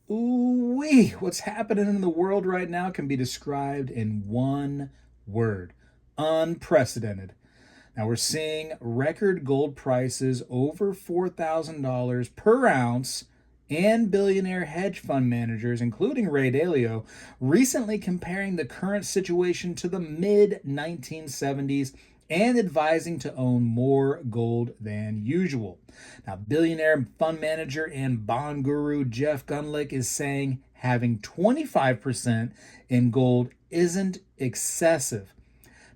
Ooh-wee, what's happening in the world right now can be described in one word: unprecedented. Now we're seeing record gold prices over $4,000 per ounce, and billionaire hedge fund managers, including Ray Dalio, recently comparing the current situation to the mid 1970s and advising to own more gold than usual. Now, billionaire fund manager and bond guru Jeff Gundlach is saying having 25% in gold isn't excessive.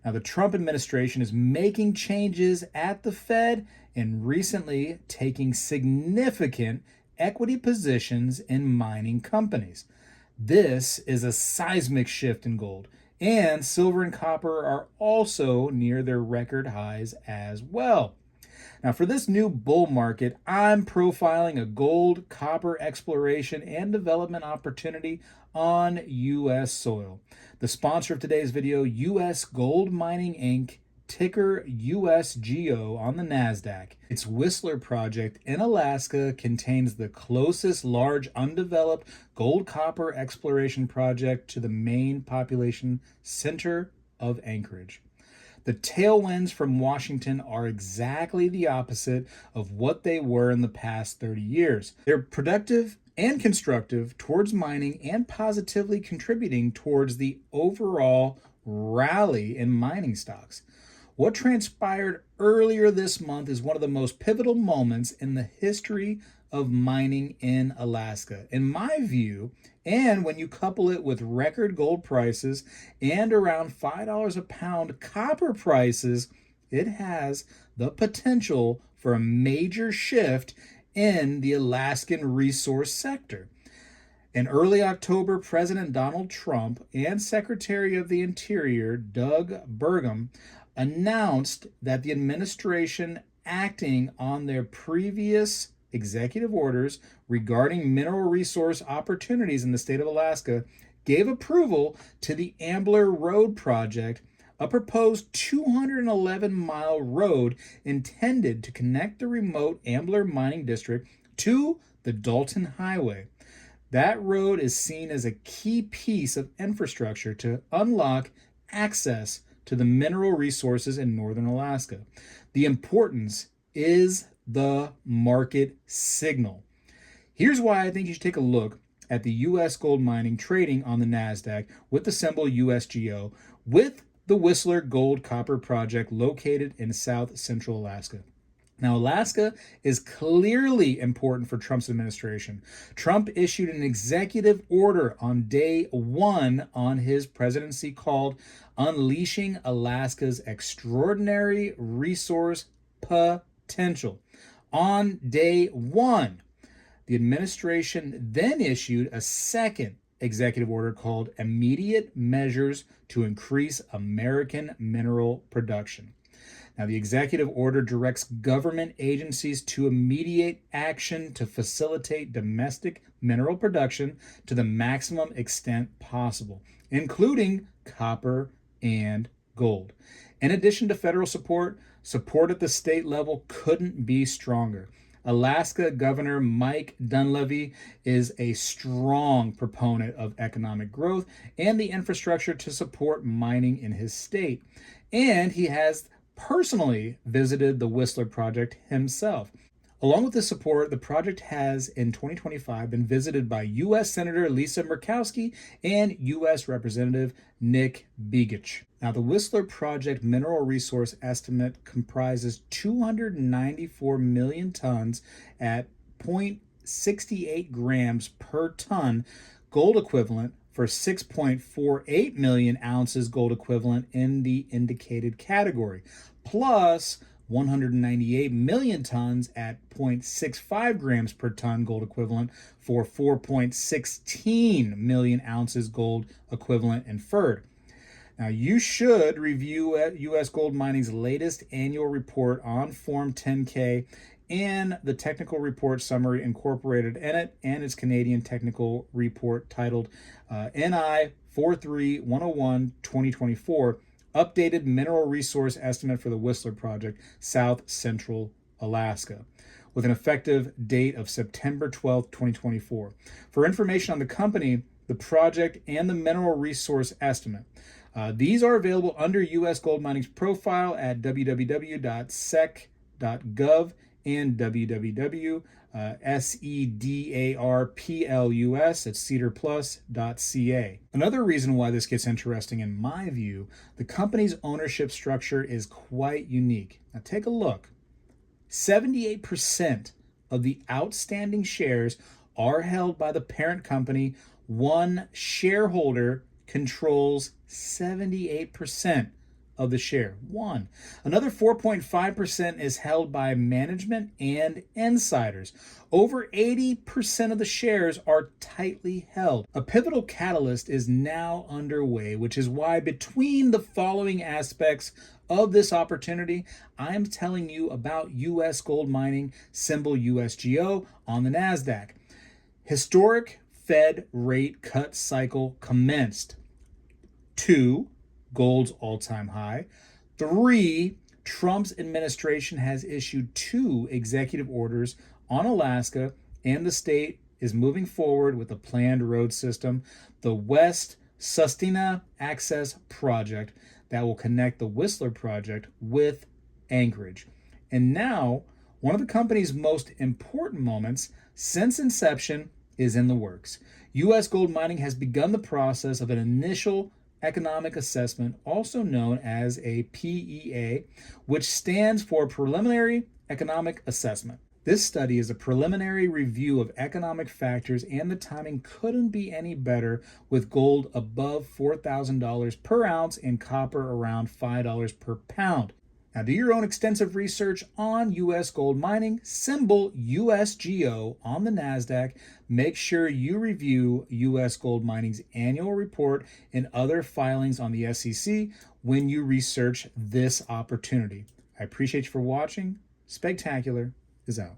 Now, the Trump administration is making changes at the Fed and recently taking significant equity positions in mining companies. This is a seismic shift in gold, and silver and copper are also near their record highs as well. Now, for this new bull market, I'm profiling a gold copper exploration and development opportunity on U.S. soil. The sponsor of today's video, U.S. GoldMining Inc., ticker USGO on the NASDAQ. Its Whistler project in Alaska contains the closest large undeveloped gold copper exploration project to the main population center of Anchorage. The tailwinds from Washington are exactly the opposite of what they were in the past 30 years. They're productive and constructive towards mining and positively contributing towards the overall rally in mining stocks. What transpired earlier this month is one of the most pivotal moments in the history of mining in Alaska, in my view. And when you couple it with record gold prices and around $5 a pound copper prices, it has the potential for a major shift in the Alaskan resource sector. In early October, President Donald Trump and Secretary of the Interior Doug Burgum announced that the administration, acting on their previous executive orders regarding mineral resource opportunities in the state of Alaska, gave approval to the Ambler Road project, a proposed 211-mile road intended to connect the remote Ambler mining district to the Dalton Highway. That road is seen as a key piece of infrastructure to unlock access to the mineral resources in northern Alaska. The importance is the market signal. Here's why I think you should take a look at the U.S. gold mining trading on the NASDAQ with the symbol USGO with the Whistler Gold Copper Project located in South Central Alaska. Now, Alaska is clearly important for Trump's administration. Trump issued an executive order on day one on his presidency called Unleashing Alaska's Extraordinary Resource Potential. On day one, the administration then issued a second executive order called Immediate Measures to Increase American Mineral Production. Now, the executive order directs government agencies to immediate action to facilitate domestic mineral production to the maximum extent possible, including copper and gold. In addition to federal support at the state level couldn't be stronger. Alaska Governor Mike Dunleavy is a strong proponent of economic growth and the infrastructure to support mining in his state. And he has personally visited the Whistler project himself. Along with this support, the project has in 2025 been visited by U.S. Senator Lisa Murkowski and U.S. Representative Nick Begich. Now, the Whistler project mineral resource estimate comprises 294 million tons at 0.68 grams per ton gold equivalent for 6.48 million ounces gold equivalent in the indicated category, plus 198 million tons at 0.65 grams per ton gold equivalent for 4.16 million ounces gold equivalent inferred. Now, you should review U.S. Gold Mining's latest annual report on Form 10-K and the technical report summary incorporated in it, and its Canadian technical report titled NI 43101-2024, Updated Mineral Resource Estimate for the Whistler Project, South Central Alaska. with an effective date of September 12th, 2024. For information on the company, the project, and the mineral resource estimate, these are available under U.S. Gold Mining's profile at www.sec.gov and www.sedarplus at cedarplus.ca. Another reason why this gets interesting, in my view, the company's ownership structure is quite unique. Now take a look. 78% of the outstanding shares are held by the parent company. One shareholder controls 78% of the share. One. Another 4.5% is held by management and insiders. Over 80% of the shares are tightly held. A pivotal catalyst is now underway, which is why between the following aspects of this opportunity, I'm telling you about U.S. Gold Mining, symbol USGO, on the NASDAQ. Historic Fed rate cut cycle commenced. 2, gold's all-time high. 3, Trump's administration has issued 2 executive orders on Alaska, and the state is moving forward with a planned road system, the West Sustina Access Project, that will connect the Whistler Project with Anchorage. And now, one of the company's most important moments since inception is in the works. U.S. Gold Mining has begun the process of an initial economic assessment, also known as a PEA, which stands for Preliminary Economic Assessment. This study is a preliminary review of economic factors, and the timing couldn't be any better, with gold above $4,000 per ounce and copper around $5 per pound. Now, do your own extensive research on U.S. Gold Mining, symbol USGO, on the NASDAQ. Make sure you review U.S. Gold Mining's annual report and other filings on the SEC when you research this opportunity. I appreciate you for watching. Spegtacular is out.